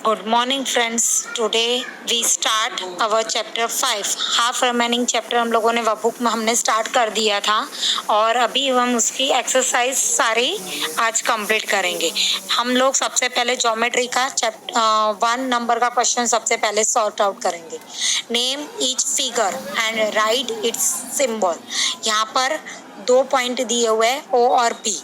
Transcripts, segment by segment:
Good morning friends. Today we start our chapter 5. Half remaining chapter हम लोगों ने workbook में हमने स्टार्ट कर दिया था और अभी हम उसकी एक्सरसाइज सारी आज कंप्लीट करेंगे। हम लोग सबसे पहले ज्योमेट्री का चैप्टर 1 नंबर का क्वेश्चन सबसे पहले सॉर्ट आउट करेंगे। Name each figure and right it's symbol. यहाँ पर 2 पॉइंट दिए हुए हैं O और P।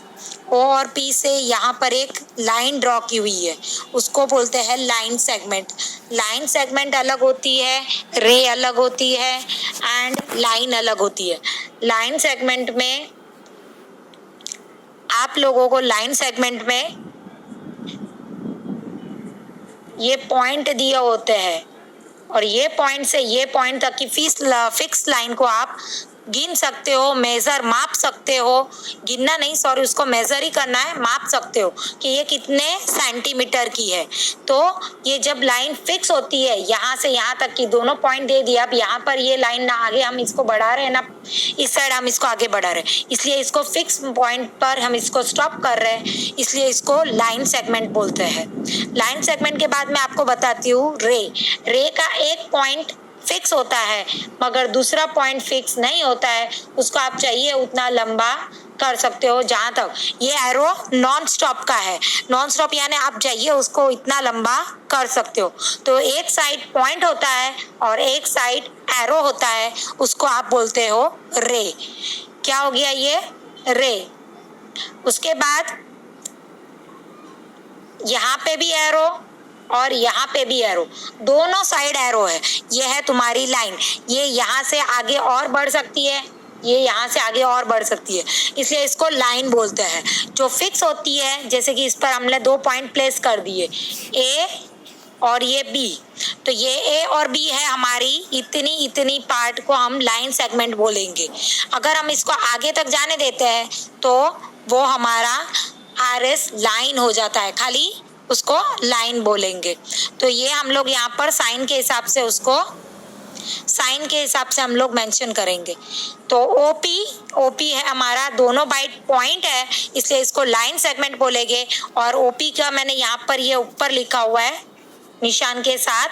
O और P से यहाँ पर एक लाइन ड्रॉ की हुई है, उसको बोलते हैं लाइन सेगमेंट। लाइन सेगमेंट अलग होती है, रे अलग होती है एंड लाइन अलग होती है। लाइन सेगमेंट में आप लोगों को लाइन सेगमेंट में ये पॉइंट दिए होते हैं और ये पॉइंट से ये पॉइंट तक की फिक्स लाइन को आप गिन सकते हो, मेजर माप सकते हो। गिनना नहीं, सॉरी, उसको मेजर ही करना है, माप सकते हो कि ये कितने सेंटीमीटर की है। तो ये जब लाइन फिक्स होती है, यहाँ से यहाँ तक की दोनों पॉइंट दे दिया। अब यहाँ पर ये लाइन ना आगे हम इसको बढ़ा रहे हैं ना इस साइड हम इसको आगे बढ़ा रहे हैं, इसलिए इसको फिक्स पॉइंट पर हम इसको स्टॉप कर रहे हैं, इसलिए इसको लाइन सेगमेंट बोलते हैं। लाइन सेगमेंट के बाद मैं आपको बताती हूँ रे का एक पॉइंट फिक्स होता है मगर दूसरा पॉइंट फिक्स नहीं होता है, उसको आप चाहिए उतना लंबा कर सकते हो। जहां तक ये एरो नॉन स्टॉप का है, नॉन स्टॉप यानी आप चाहिए उसको इतना लंबा कर सकते हो। तो एक साइड पॉइंट होता है और एक साइड एरो होता है, उसको आप बोलते हो रे। क्या हो गया ये रे। उसके बाद यहाँ पे भी एरो और यहाँ पे भी एरो, दोनों साइड एरो है। ये है तुम्हारी लाइन, ये यहाँ से आगे और बढ़ सकती है, ये यहाँ से आगे और बढ़ सकती है, इसलिए इसको लाइन बोलते हैं। जो फिक्स होती है, जैसे कि इस पर हमने 2 पॉइंट प्लेस कर दिए, ए और ये बी, तो ये ए और बी है हमारी इतनी पार्ट को हम लाइन सेगमेंट बोलेंगे। अगर हम इसको आगे तक जाने देते हैं तो वो हमारा RS लाइन हो जाता है, खाली उसको लाइन बोलेंगे। तो ये हम लोग यहाँ पर साइन के हिसाब से हम लोग मेंशन करेंगे। तो OP है हमारा, दोनों बाइट पॉइंट है, इसलिए इसको लाइन सेगमेंट बोलेंगे। और OP का मैंने यहाँ पर ये ऊपर लिखा हुआ है निशान के साथ,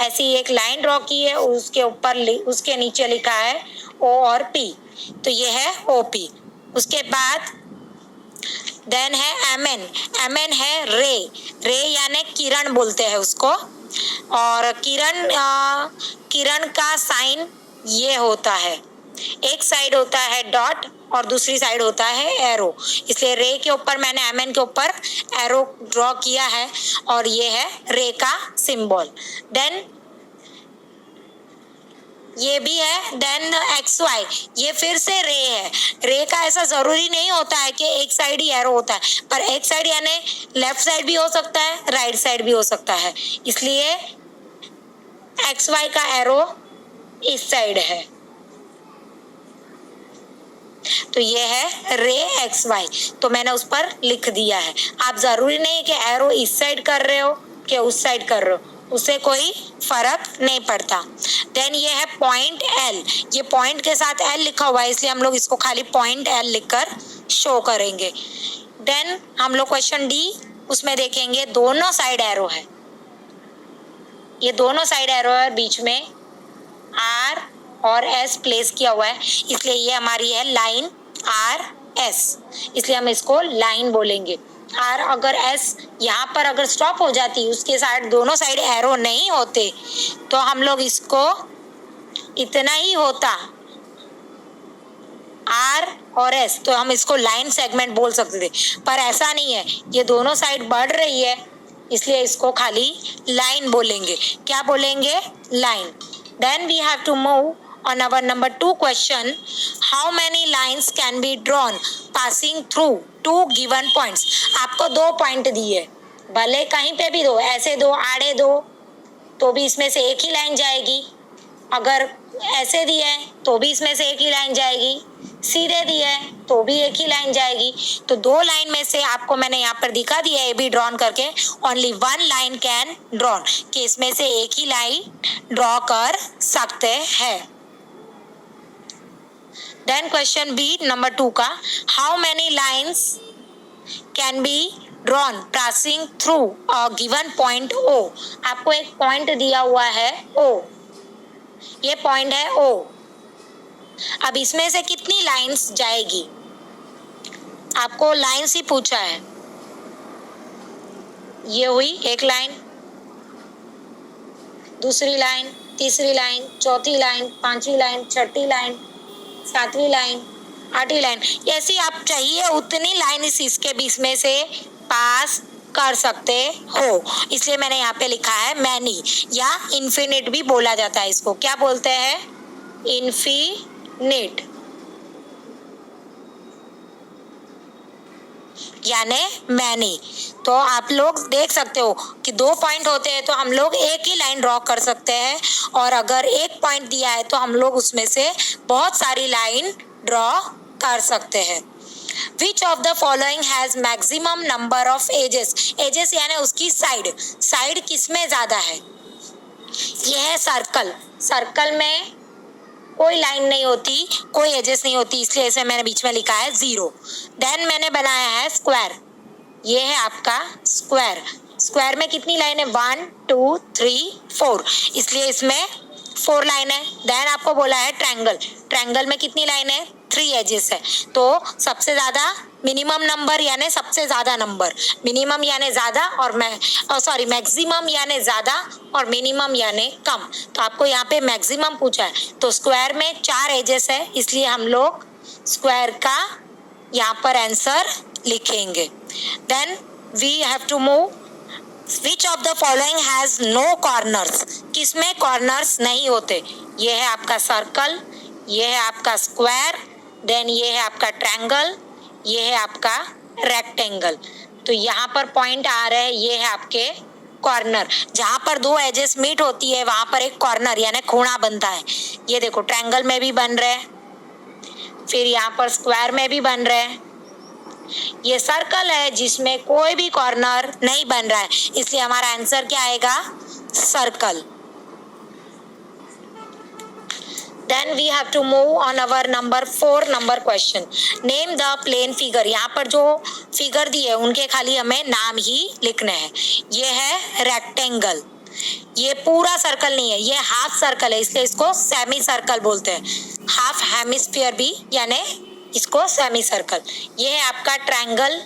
ऐसी एक लाइन ड्रॉ की है, उसके ऊपर उसके नीचे लिखा है O और P, तो ये है OP। उसके बाद देन है MN है रे यानी किरण बोलते हैं उसको। और किरण का साइन ये होता है, एक साइड होता है डॉट और दूसरी साइड होता है एरो, इसलिए रे के ऊपर मैंने MN के ऊपर एरो ड्रॉ किया है और ये है रे का सिंबल। देन ये भी है, देन XY, ये फिर से रे है। रे का ऐसा जरूरी नहीं होता है कि एक साइड ही एरो होता है, पर एक साइड यानी लेफ्ट साइड भी हो सकता है, राइट साइड भी हो सकता है, इसलिए XY का एरो इस साइड है, तो ये है रे XY, तो मैंने उस पर लिख दिया है। आप जरूरी नहीं कि एरो इस साइड कर रहे हो कि उस साइड कर रहे हो, उससे कोई फर्क नहीं पड़ता। देन ये है पॉइंट L, ये पॉइंट के साथ L लिखा हुआ है, इसलिए हम लोग इसको खाली पॉइंट L लिखकर शो करेंगे। देन हम लोग क्वेश्चन D, उसमें देखेंगे दोनों साइड एरो है, ये दोनों साइड एरो है, बीच में R और S प्लेस किया हुआ है, इसलिए ये हमारी है लाइन RS, इसलिए हम इसको लाइन बोलेंगे। R अगर S यहाँ पर अगर स्टॉप हो जाती, उसके साइड दोनों साइड एरो नहीं होते, तो हम लोग इसको इतना ही होता R और S, तो हम इसको लाइन सेगमेंट बोल सकते थे, पर ऐसा नहीं है, ये दोनों साइड बढ़ रही है, इसलिए इसको खाली लाइन बोलेंगे। क्या बोलेंगे? Line. Then we have to move on our number 2 question. How many lines can be drawn passing through 2 given points? आपको 2 पॉइंट दिए, भले कहीं पे भी दो, ऐसे दो, आड़े दो, तो भी इसमें से एक ही लाइन जाएगी। अगर ऐसे दिए तो भी इसमें से एक ही लाइन जाएगी, सीधे दिए तो भी एक ही लाइन जाएगी। तो 2 लाइन में से आपको मैंने यहाँ पर दिखा दिया है भी ड्रॉन करके, ओनली 1 लाइन कैन ड्रॉन, कि इसमें से एक ही लाइन ड्रॉ कर सकते हैं। देन क्वेश्चन B नंबर 2 का, how many lines can be drawn passing through a given point O। आपको एक पॉइंट दिया हुआ है O, ये पॉइंट है O। अब इसमें से कितनी लाइंस जाएगी, आपको लाइंस ही पूछा है। ये हुई एक लाइन, दूसरी लाइन, तीसरी लाइन, चौथी लाइन, पांचवी लाइन, छठी लाइन, सातवीं लाइन, आठवीं लाइन, ऐसी आप चाहिए उतनी लाइन इसके बीच में से पास कर सकते हो। इसलिए मैंने यहाँ पे लिखा है मैनी, या इन्फिनिट भी बोला जाता है इसको। क्या बोलते हैं? इन्फिनिट, यानी मैनी। तो आप लोग देख सकते हो कि 2 पॉइंट होते हैं तो हम लोग एक ही लाइन ड्रॉ कर सकते हैं, और अगर एक पॉइंट दिया है तो हम लोग उसमें से बहुत सारी लाइन ड्रॉ कर सकते हैं। Which of the following has maximum number of edges? Edges यानी उसकी साइड किसमें ज्यादा है? यह है सर्कल। सर्कल में कोई लाइन नहीं होती, कोई एजेस नहीं होती, इसलिए इसे मैंने बीच में लिखा है 0। देन मैंने बनाया है स्क्वायर, ये है आपका स्क्वायर। स्क्वायर में कितनी लाइन है? 1 2 3 4, इसलिए इसमें 4 लाइन है। देन आपको बोला है ट्रायंगल, ट्रायंगल में कितनी लाइन है? 3 एजेस है। तो सबसे ज्यादा मिनिमम नंबर यानी सबसे ज्यादा नंबर, मिनिमम यानी ज्यादा और मैक्सिमम यानी ज्यादा और मिनिमम यानी कम। तो आपको यहाँ पे मैक्सिमम पूछा है, तो स्क्वायर में 4 एजेस है, इसलिए हम लोग स्क्वायर का यहाँ पर आंसर लिखेंगे। Then we have to move. Which of the following has no corners? किसमें कॉर्नर्स नहीं होते? ये है आपका सर्कल, ये है आपका स्क्वायर, देन ये है आपका ट्रायंगल, ये है आपका रेक्टेंगल। तो यहाँ पर पॉइंट आ रहे हैं, ये है आपके कॉर्नर। जहाँ पर 2 एजेस मीट होती है वहां पर एक कॉर्नर यानी कोना बनता है। ये देखो ट्रायंगल में भी बन रहे हैं, फिर यहाँ पर स्क्वायर में भी बन रहे हैं। ये सर्कल है जिसमें कोई भी कॉर्नर नहीं बन रहा है, इसलिए हमारा आंसर क्या आएगा? Circle. Then we have to move on our number 4 number question. Name the plane figure. यहाँ पर जो फिगर दी है उनके खाली हमें नाम ही लिखने हैं। ये है रेक्टेंगल, ये पूरा सर्कल नहीं है, ये हाफ सर्कल है, इसलिए इसको सेमी सर्कल बोलते हैं। हाफ हेमिस्फीयर भी यानी इसको सेमी सर्कल। ये है आपका ट्रायंगल।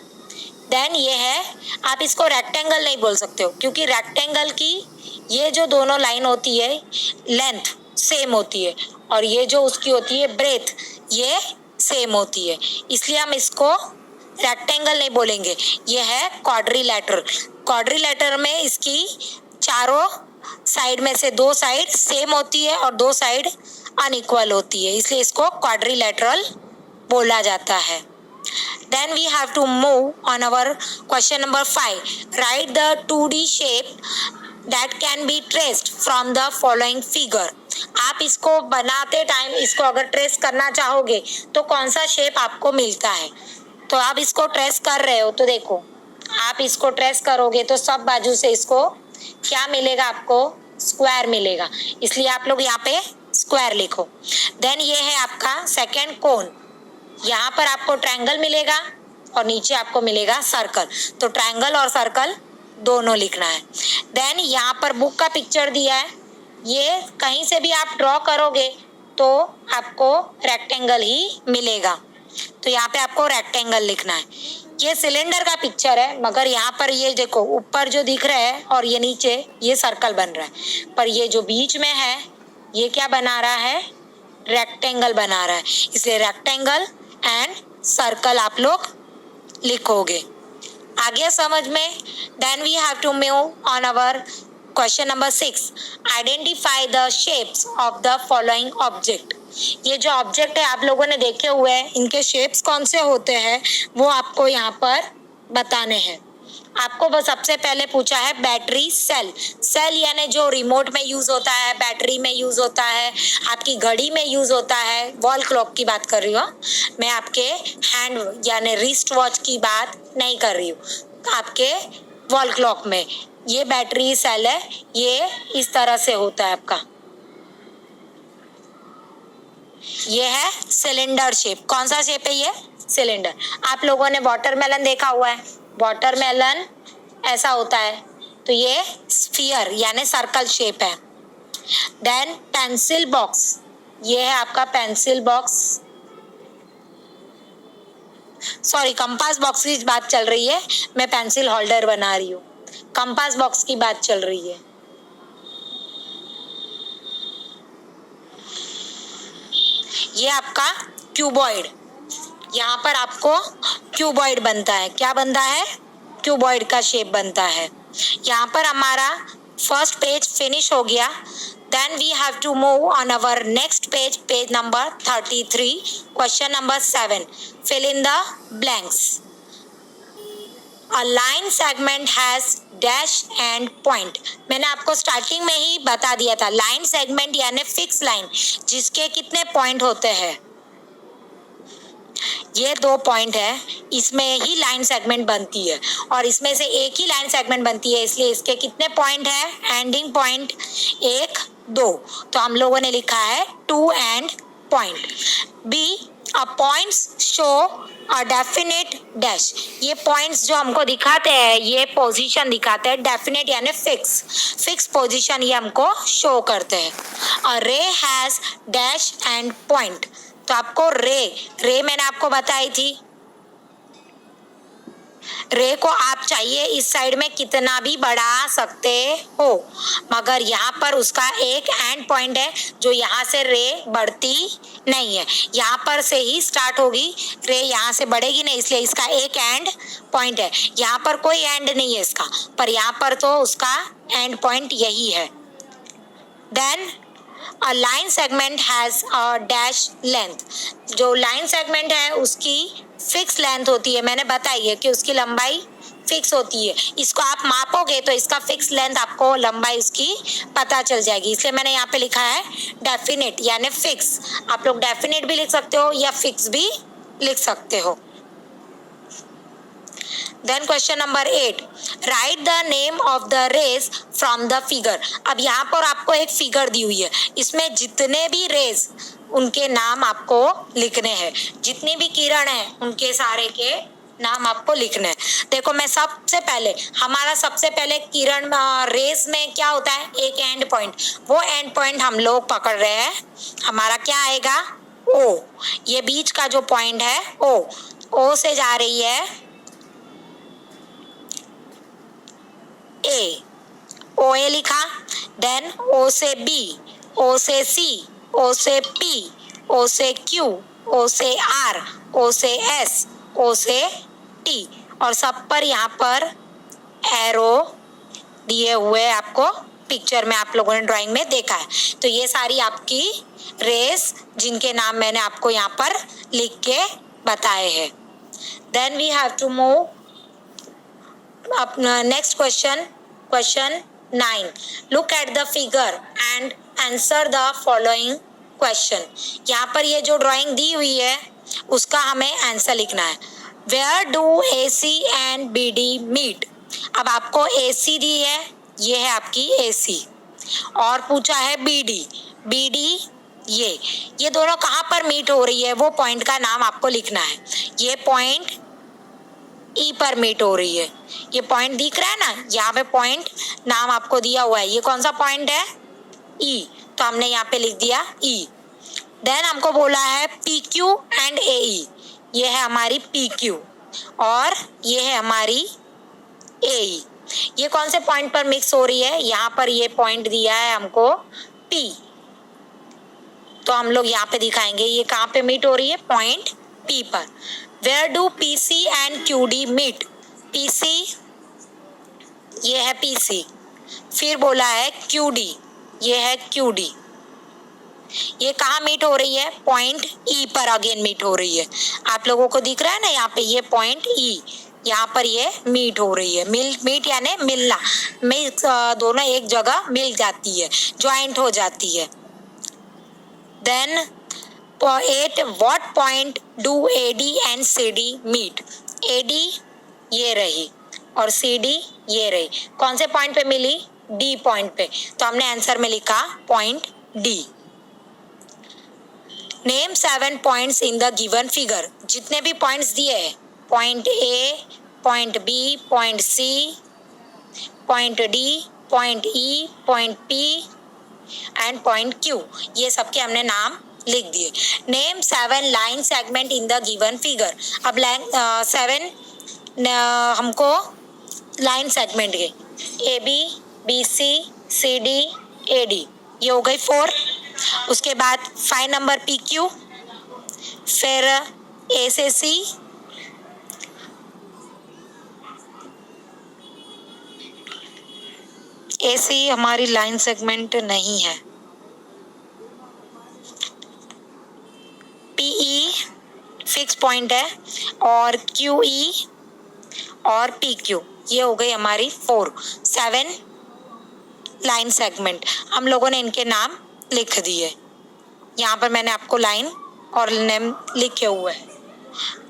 देन ये है, आप इसको रेक्टेंगल नहीं बोल सकते हो क्योंकि रेक्टेंगल की ये जो दोनों लाइन होती है लेंथ सेम होती है, और ये जो उसकी होती है ब्रेथ ये सेम होती है, इसलिए हम इसको रेक्टेंगल नहीं बोलेंगे। ये है क्वाड्रिलेटरल। क्वाड्रिलेटरल में इसकी चारों साइड में से 2 साइड सेम होती है और 2 साइड अनइक्वल होती है, इसलिए इसको क्वाड्रिलेटरल बोला जाता है। Then we have to move on our question number 5. Write the 2D shape that can be traced from the following figure. आप इसको बनाते टाइम इसको अगर ट्रेस करना चाहोगे तो कौन सा शेप आपको मिलता है? तो आप इसको ट्रेस कर रहे हो तो देखो, आप इसको ट्रेस करोगे तो सब बाजू से इसको क्या मिलेगा? आपको स्क्वायर मिलेगा, इसलिए आप लोग यहाँ पे स्क्वायर लिखो। देन ये है आपका सेकेंड कोन, यहाँ पर आपको ट्रायंगल मिलेगा और नीचे आपको मिलेगा सर्कल, तो ट्रायंगल और सर्कल दोनों लिखना है। देन यहाँ पर बुक का पिक्चर दिया है, ये कहीं से भी आप ड्रॉ करोगे तो आपको रेक्टेंगल ही मिलेगा, तो यहाँ पे आपको रेक्टेंगल लिखना है। ये सिलेंडर का पिक्चर है, मगर यहाँ पर ये देखो ऊपर जो दिख रहा है और ये नीचे ये सर्कल बन रहा है, पर ये जो बीच में है ये क्या बना रहा है? रेक्टेंगल बना रहा है, इसलिए रेक्टेंगल एंड सर्कल आप लोग लिखोगे। आगे समझ में? Then we have to move on our question number 6. Identify the shapes of the following object. ये जो ऑब्जेक्ट है आप लोगों ने देखे हुए हैं, इनके शेप्स कौन से होते हैं वो आपको यहाँ पर बताने हैं। आपको बस सबसे पहले पूछा है बैटरी सेल। सेल यानी जो रिमोट में यूज होता है, बैटरी में यूज होता है, आपकी घड़ी में यूज होता है। वॉल क्लॉक की बात कर रही हूँ मैं, आपके हैंड यानी रिस्ट वॉच की बात नहीं कर रही हूँ, आपके वॉल क्लॉक में ये बैटरी सेल है, ये इस तरह से होता है आपका। ये है सिलेंडर शेप। कौन सा शेप है ये? सिलेंडर। आप लोगों ने वाटरमेलन देखा हुआ है, वाटरमेलन ऐसा होता है, तो ये स्फीयर यानी सर्कल शेप है। देन पेंसिल बॉक्स, ये है आपका pencil box, sorry compass box की बात चल रही है, मैं पेंसिल होल्डर बना रही हूँ, कंपास बॉक्स की बात चल रही है। ये आपका क्यूबॉइड, यहाँ पर आपको क्यूबॉइड बनता है, क्या बनता है, क्यूबॉइड का शेप बनता है। यहाँ पर हमारा फर्स्ट पेज फिनिश हो गया। Then we have to move on our next page, page number 33, question number 7. Fill in the blanks. A line segment has dash and point. मैंने आपको स्टार्टिंग में ही बता दिया था, लाइन सेगमेंट यानी फिक्स लाइन जिसके कितने पॉइंट होते हैं, ये 2 पॉइंट है, इसमें ही लाइन सेगमेंट बनती है और इसमें से एक ही लाइन सेगमेंट बनती है, इसलिए इसके कितने पॉइंट है, एंडिंग पॉइंट 1 2, तो हम लोगों ने लिखा है 2 end point. B, a points show a definite dash, ये पॉइंट्स जो हमको दिखाते हैं ये पोजीशन दिखाते हैं, डेफिनेट यानी फिक्स पोजीशन ये हमको शो करते हैं। अ रे हैज डैश एंड पॉइंट, तो आपको रे मैंने आपको बताई थी, रे को आप चाहिए इस साइड में कितना भी बढ़ा सकते हो, मगर यहाँ पर उसका एक एंड पॉइंट है जो यहाँ से रे बढ़ती नहीं है, यहाँ पर से ही स्टार्ट होगी, रे यहाँ से बढ़ेगी नहीं, इसलिए इसका एक एंड पॉइंट है। यहाँ पर कोई एंड नहीं है इसका, पर यहाँ पर तो उसका एंड पॉइंट यही है। Then a line segment has a dash length, जो लाइन सेगमेंट है उसकी फिक्स लेंथ होती है, मैंने बताई है कि उसकी लंबाई फिक्स होती है, इसको आप मापोगे तो इसका फिक्स लेंथ आपको लंबाई उसकी पता चल जाएगी, इसलिए मैंने यहाँ पे लिखा है डेफिनेट यानी फिक्स। आप लोग डेफिनेट भी लिख सकते हो या फिक्स भी लिख सकते हो। Then question number 8, write the name of the rays from the figure। अब यहाँ पर आपको एक फिगर दी हुई है, इसमें जितने भी रेज उनके नाम आपको लिखने हैं, जितनी भी किरण है उनके सारे के नाम आपको लिखने हैं। देखो मैं हमारा सबसे पहले किरण रेस में क्या होता है, एक एंड पॉइंट, वो एंड पॉइंट हम लोग पकड़ रहे हैं, हमारा क्या आएगा, ओ, ये बीच का जो पॉइंट है ओ से जा रही है ओ ए लिखा, देन ओ से बी, ओ से सी, ओ से पी, ओ से क्यू, ओ से आर, ओ से एस, ओ से टी, और सब पर यहाँ पर एरो दिए हुए आपको पिक्चर में आप लोगों ने ड्राइंग में देखा है। तो ये सारी आपकी रेस जिनके नाम मैंने आपको यहाँ पर लिख के बताए हैं। Then we have to move अपना next question 9, look at the figure and answer the following question. यहाँ पर ये जो ड्राइंग दी हुई है उसका हमें आंसर लिखना है। Where do AC and BD meet, अब आपको AC दी है, ये है आपकी AC, और पूछा है BD ये दोनों कहाँ पर मीट हो रही है, वो पॉइंट का नाम आपको लिखना है। ये पॉइंट E पर मीट हो रही है, ये पॉइंट दिख रहा है ना, यहाँ पे पॉइंट नाम आपको दिया हुआ है, ये कौन सा पॉइंट है, E, तो हमने यहाँ पे लिख दिया E। देन हमको बोला है PQ एंड AE, ये है हमारी PQ और ये है हमारी AE, ये कौन से पॉइंट पर मिक्स हो रही है, यहाँ पर ये पॉइंट दिया है हमको P, तो हम लोग यहाँ पे दिखाएंगे ये कहाँ पे मीट हो रही है, पॉइंट P पर। Where do PC and QD meet? PC, ये है PC, फिर बोला है QD, ये है QD, ये कहाँ मीट हो रही है, पॉइंट E पर अगेन मीट हो रही है। आप लोगों को दिख रहा है ना यहाँ पे ये पॉइंट E, यहाँ पर ये मीट हो रही है, मीट यानी मिलना, दोनों एक जगह मिल जाती है, ज्वाइंट हो जाती है। Then 8, what point do AD and CD meet? AD ये रही और CD ये रही, कौन से पॉइंट पे मिली, D पॉइंट पे, तो हमने आंसर में लिखा point D। Name 7 points in the given figure, जितने भी पॉइंट्स दिए हैं, point A, point B, point C, point D, point E, point P and point Q, ये सबके हमने नाम लिख दिए। Name 7 line segment in the given figure. अब 7 हमको लाइन सेगमेंट के A B, B C, C D, A D, ये हो गई 4। उसके बाद 5 नंबर पी क्यू, फिर ए से सी, ए सी हमारी लाइन सेगमेंट नहीं है, पीई फिक्स पॉइंट है, और क्यूई और पी क्यू, ये हो गई हमारी 7 लाइन सेगमेंट। हम लोगों ने इनके नाम लिख दिए, यहाँ पर मैंने आपको लाइन और नेम लिखे हुए हैं।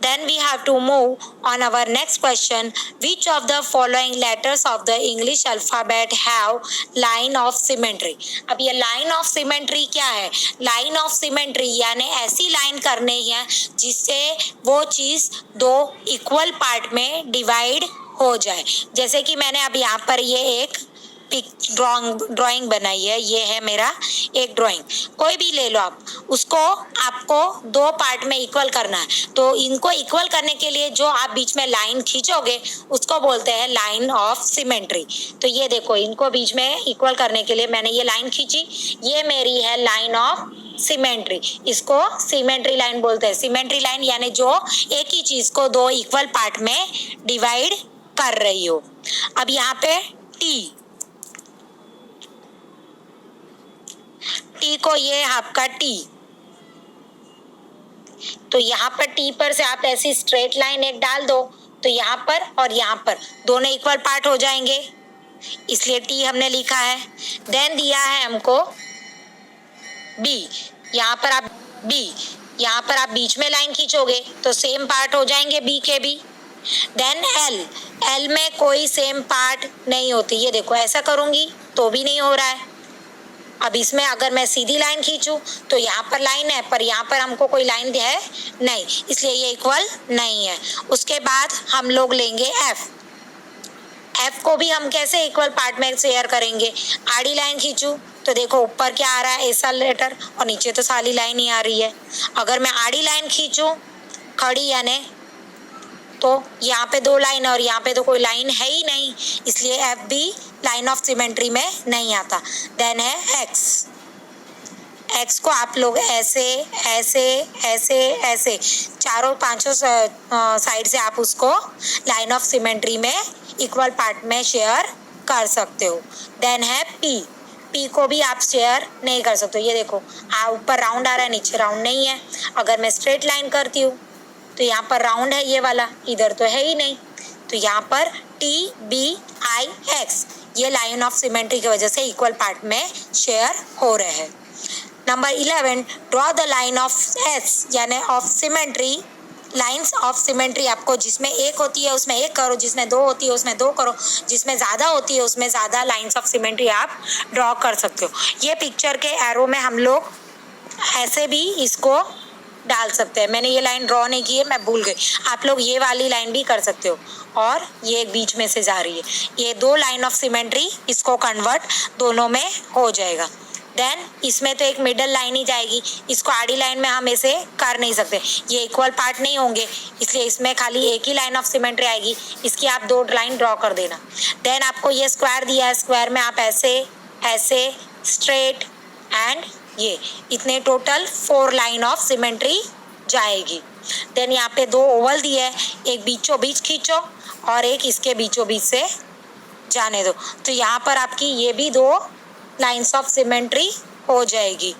Then we have to move on our next question. Which of the following letters of the English alphabet have line of symmetry? अब ये line of symmetry क्या है? Line of symmetry यानी ऐसी लाइन करनी है जिससे वो चीज दो इक्वल पार्ट में डिवाइड हो जाए। जैसे कि मैंने अब यहाँ पर ये एक ड्राइंग बनाई है, ये है मेरा एक ड्राइंग, कोई भी ले लो आप, उसको आपको दो पार्ट में इक्वल करना है। तो इनको इक्वल करने के लिए जो आप बीच में लाइन खींचोगे उसको बोलते हैं लाइन ऑफ सिमेट्री। तो ये देखो, इनको बीच में इक्वल करने के लिए मैंने ये लाइन खींची, ये मेरी है लाइन ऑफ सिमेट्री, इसको सिमेट्री लाइन बोलते हैं। सिमेट्री लाइन यानी जो एक ही चीज को दो इक्वल पार्ट में डिवाइड कर रही हो। अब यहाँ पे टी को, ये आपका टी, तो यहाँ पर टी पर से आप ऐसी स्ट्रेट लाइन एक डाल दो, तो यहाँ पर और यहाँ पर दोनों इक्वल पार्ट हो जाएंगे, इसलिए टी हमने लिखा है। देन दिया है हमको बी, यहाँ पर आप बीच में लाइन खींचोगे तो सेम पार्ट हो जाएंगे बी के भी। देन एल में कोई सेम पार्ट नहीं होती, ये देखो ऐसा करूंगी तो भी नहीं हो रहा है। अब इसमें अगर मैं सीधी लाइन खींचूं तो यहाँ पर लाइन है, पर यहाँ पर हमको कोई लाइन है नहीं, इसलिए ये इक्वल नहीं है। उसके बाद हम लोग लेंगे एफ को भी हम कैसे इक्वल पार्ट में शेयर करेंगे। आड़ी लाइन खींचूं तो देखो ऊपर क्या आ रहा है, ऐसा लेटर, और नीचे तो सारी लाइन ही आ रही है। अगर मैं आड़ी लाइन खींचूं खड़ी यानी, तो यहाँ पे दो लाइन और यहाँ पे तो कोई लाइन है ही नहीं, इसलिए एफ भी लाइन ऑफ सिमेट्री में नहीं आता। देन है एक्स को आप लोग ऐसे ऐसे ऐसे ऐसे चारों पांचों साइड से आप उसको लाइन ऑफ सिमेट्री में इक्वल पार्ट में शेयर कर सकते हो। देन है पी को भी आप शेयर नहीं कर सकते। ये देखो ऊपर राउंड आ रहा है, नीचे राउंड नहीं है। अगर मैं स्ट्रेट लाइन करती हूँ तो यहाँ पर राउंड है ये वाला, इधर तो है ही नहीं, तो यहाँ पर TBIX ये लाइन ऑफ सिमेट्री की वजह से इक्वल पार्ट में शेयर हो रहे हैं। Number 11, draw the line of S यानी of symmetry. Lines of symmetry आपको जिसमें एक होती है उसमें एक करो, जिसमें दो होती है उसमें दो करो, जिसमें ज़्यादा होती है उसमें ज़्यादा लाइन्स ऑफ सिमेट्री आप ड्रॉ कर सकते हो। ये पिक्चर के एरो में हम लोग ऐसे भी इसको डाल सकते हैं। मैंने ये लाइन ड्रॉ नहीं की है, मैं भूल गई। आप लोग ये वाली लाइन भी कर सकते हो, और ये बीच में से जा रही है, ये दो लाइन ऑफ सिमेट्री, इसको कन्वर्ट दोनों में हो जाएगा। देन इसमें तो एक मिडल लाइन ही जाएगी, इसको आड़ी लाइन में हम ऐसे कर नहीं सकते, ये इक्वल पार्ट नहीं होंगे, इसलिए इसमें खाली एक ही लाइन ऑफ सिमेट्री आएगी, इसकी आप दो लाइन ड्रॉ कर देना। देन आपको ये स्क्वायर दिया है, स्क्वायर में आप ऐसे ऐसे स्ट्रेट एंड ये इतने टोटल 4 लाइन ऑफ सिमेट्री जाएगी। देन यहाँ पे दो ओवल दिए है, एक बीचों बीच खींचो और एक इसके बीचों बीच से जाने दो, तो यहाँ पर आपकी ये भी दो लाइन्स ऑफ सिमेट्री हो जाएगी।